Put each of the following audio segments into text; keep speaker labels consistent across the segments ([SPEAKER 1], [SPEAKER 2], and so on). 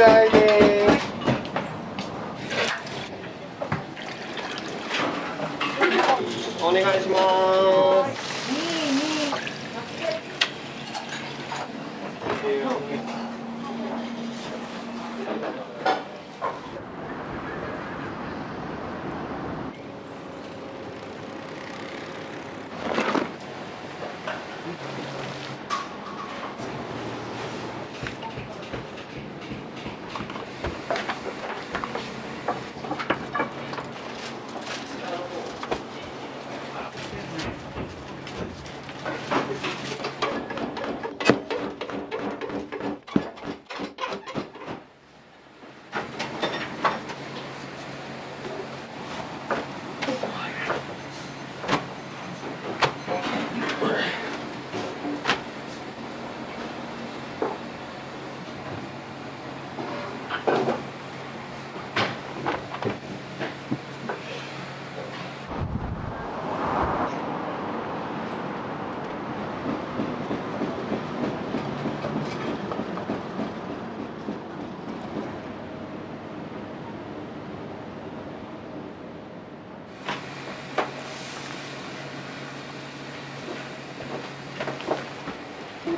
[SPEAKER 1] らいです。お願いします。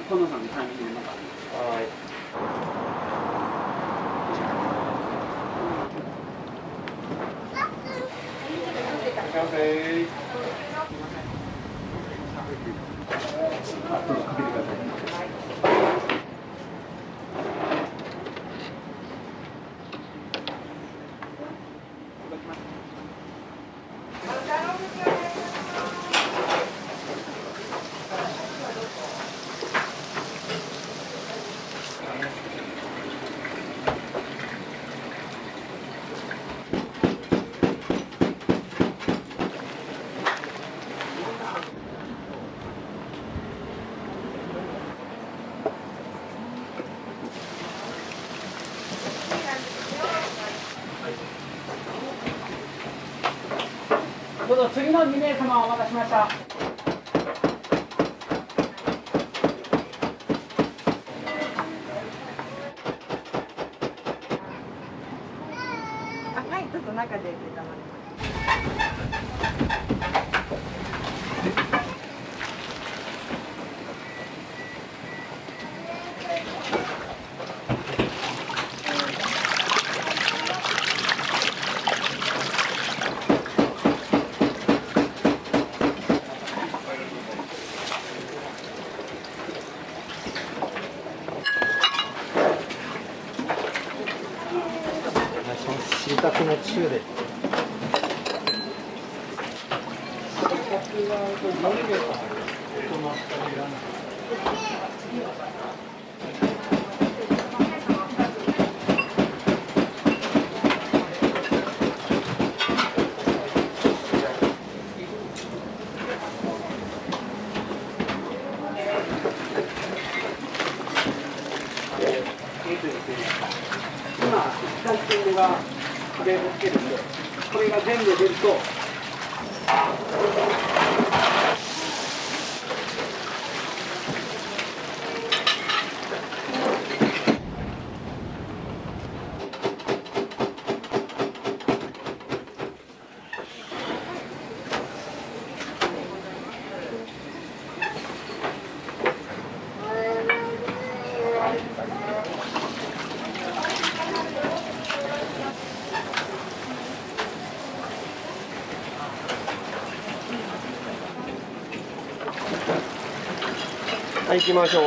[SPEAKER 2] このさんのタイミングの中に。
[SPEAKER 1] はい。いらっしゃいませ。
[SPEAKER 2] どうぞかけてください。どうぞ次の2名様お待たせしました。
[SPEAKER 3] はい、どうぞ中で出たまり
[SPEAKER 1] しいたけのチューで。
[SPEAKER 2] 今、一旦スピードが壁をつけるんで、これが全部出ると、
[SPEAKER 1] はい、行きましょう。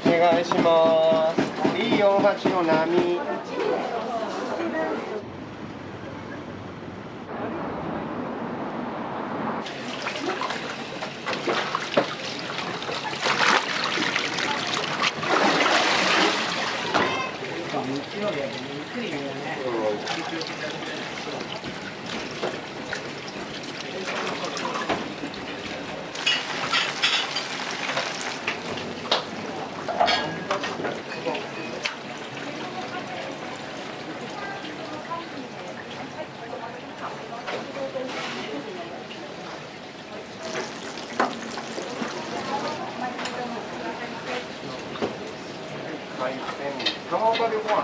[SPEAKER 1] お願いします。B48の波。海鮮長岡でご飯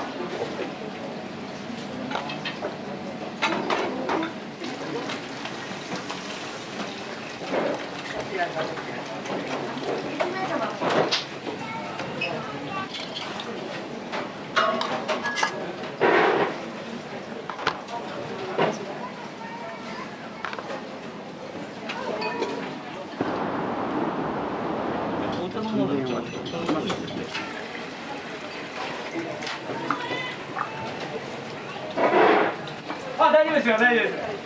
[SPEAKER 2] あ、大丈夫ですよ、大丈夫です。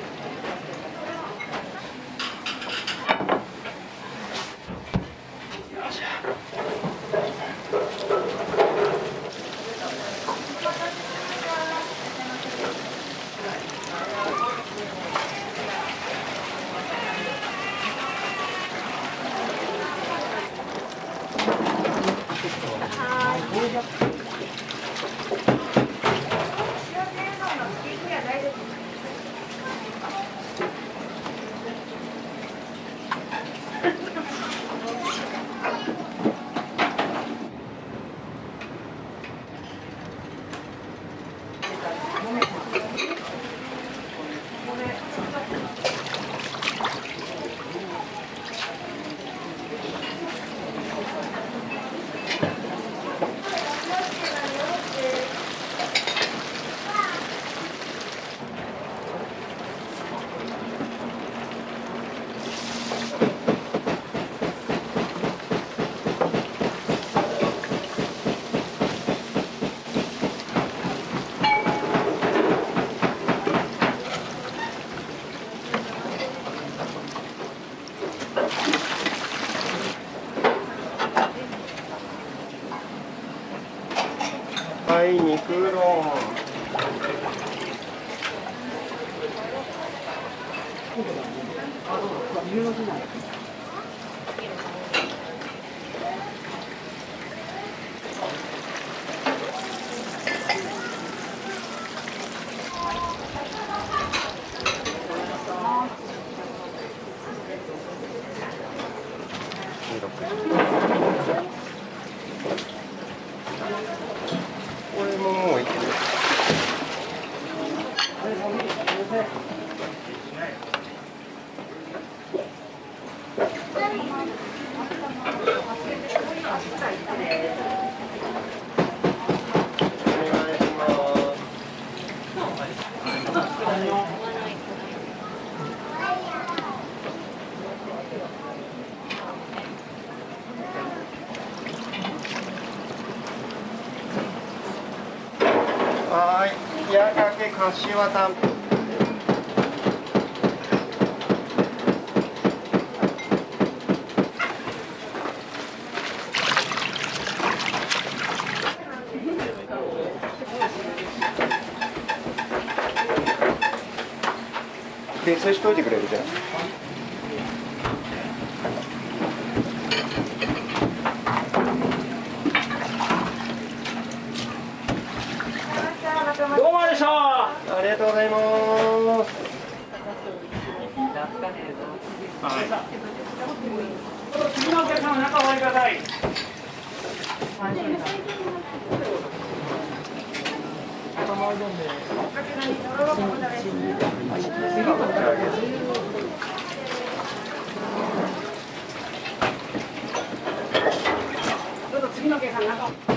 [SPEAKER 2] はい、肉うどん。これももういける。はい、冷やかけかしわたん。訂正しといてくれるじゃん。どうもでしょう。
[SPEAKER 1] ありがとうございます。
[SPEAKER 2] はい。次のお客様、中お入りください。どうぞ次のお客様、中。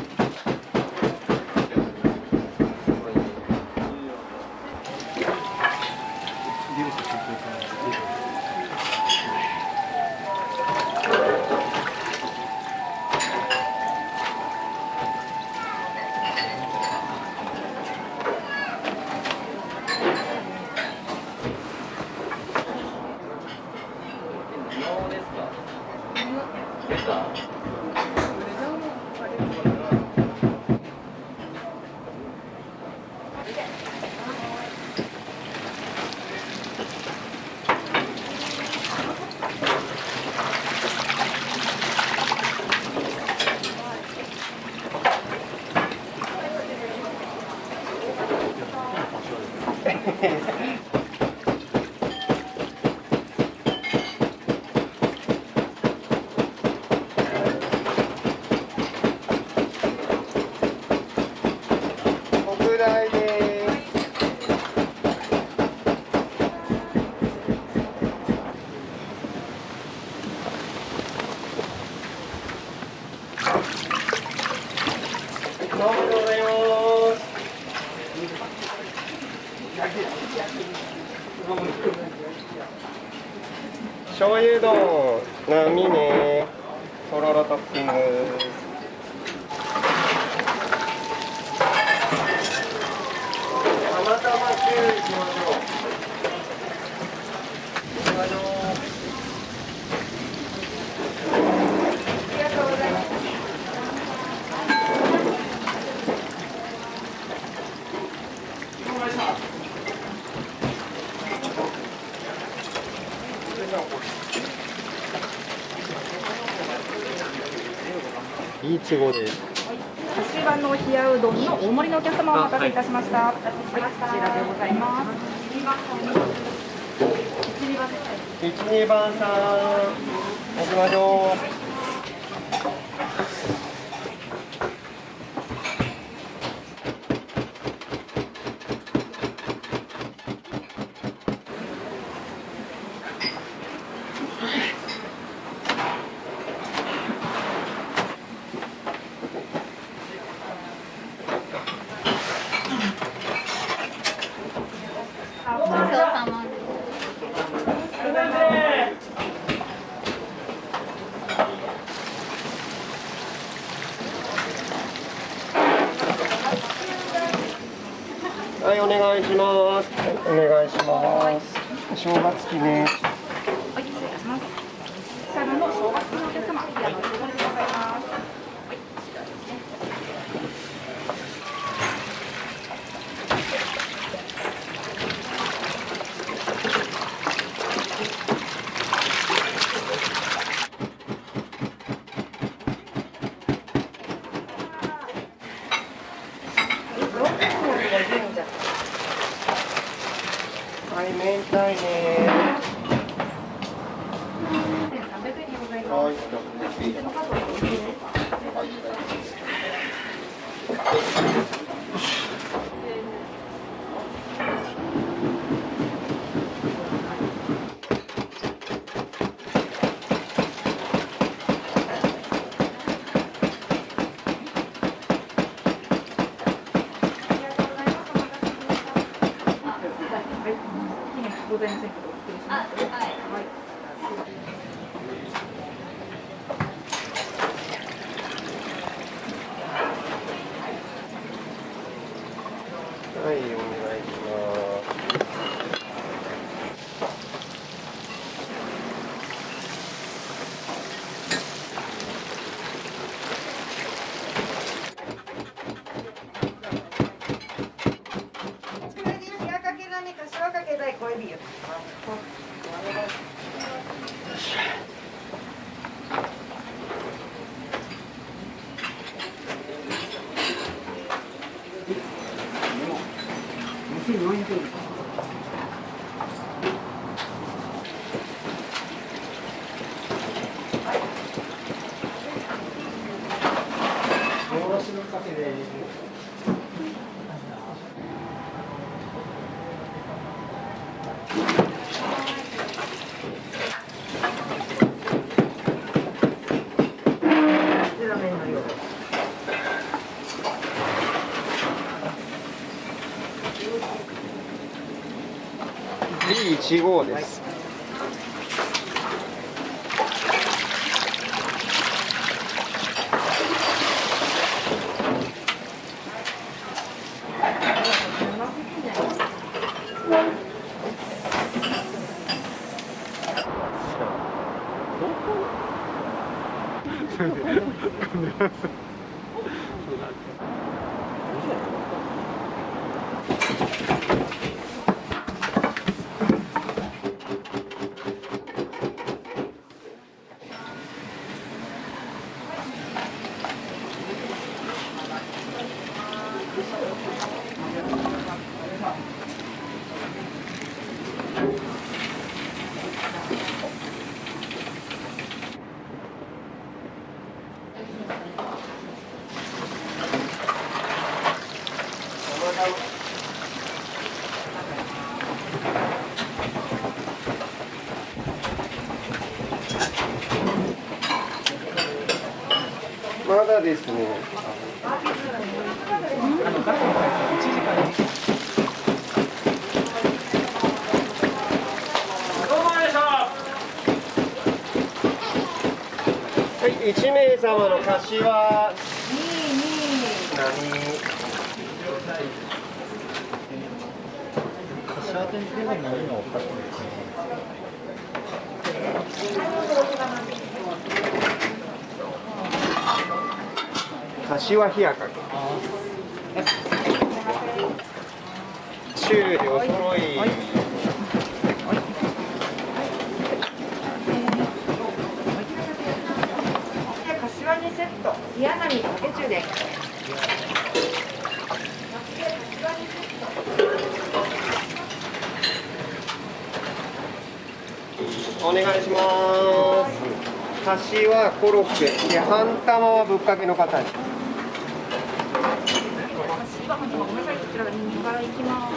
[SPEAKER 1] どうもでございます。醤油丼、波ね、とろろトッピング。たまたま注意しましょう。行きましょう。
[SPEAKER 3] ありがとうございます。
[SPEAKER 1] いちごです。
[SPEAKER 4] 柏の冷やうどんの大盛りのお客様お待たせいたしました。はい、こちらでございます。
[SPEAKER 1] 1、2番さん、行きましょう。はい、お願いします。お願いします。生姜付きね。
[SPEAKER 4] はい、失礼いたします。こちらの正月のお客様、冷やのお盛りでございます。はい、こちらですね。
[SPEAKER 1] はい、明太ね。
[SPEAKER 4] 1300円でございます。
[SPEAKER 1] はい。
[SPEAKER 4] お店の数をお聞きですか？ございませんけど、失礼します。はい。
[SPEAKER 1] はい、お願いします。
[SPEAKER 3] 冷やかけだね、柏かけ大小エビよ。
[SPEAKER 1] 幻のカフェで。
[SPEAKER 3] ラーメンの量。
[SPEAKER 1] B15です。まだですね。はい、1名様の柏。柏天っていうのも今おかしいですね。柏冷やかけ。種類お揃い。
[SPEAKER 3] 柏にセット、冷波かけ中で。
[SPEAKER 1] お願いします。柏コロッケ、で半玉はぶっかけの形。
[SPEAKER 4] 柏半玉ごめんなさい。こちらが2からいきます。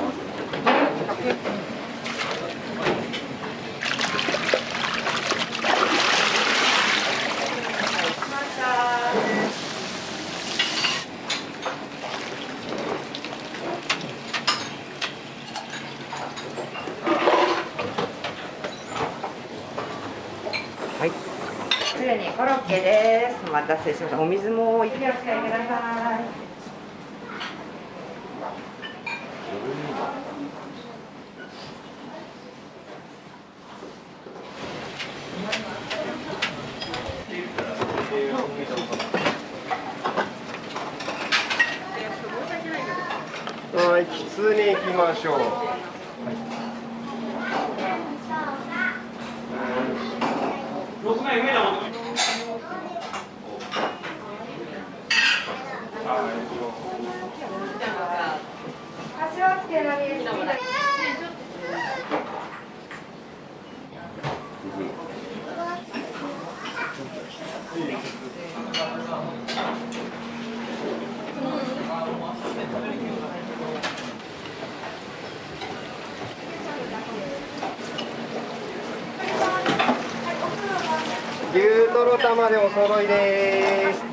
[SPEAKER 1] はい。
[SPEAKER 3] すでにコロッケです。お待たせしました。お水もお使いください。
[SPEAKER 1] はい、きつねいきましょう。
[SPEAKER 2] 6枚上だもん。
[SPEAKER 3] 柏つけなりです。
[SPEAKER 1] 牛トロ玉でお揃いです。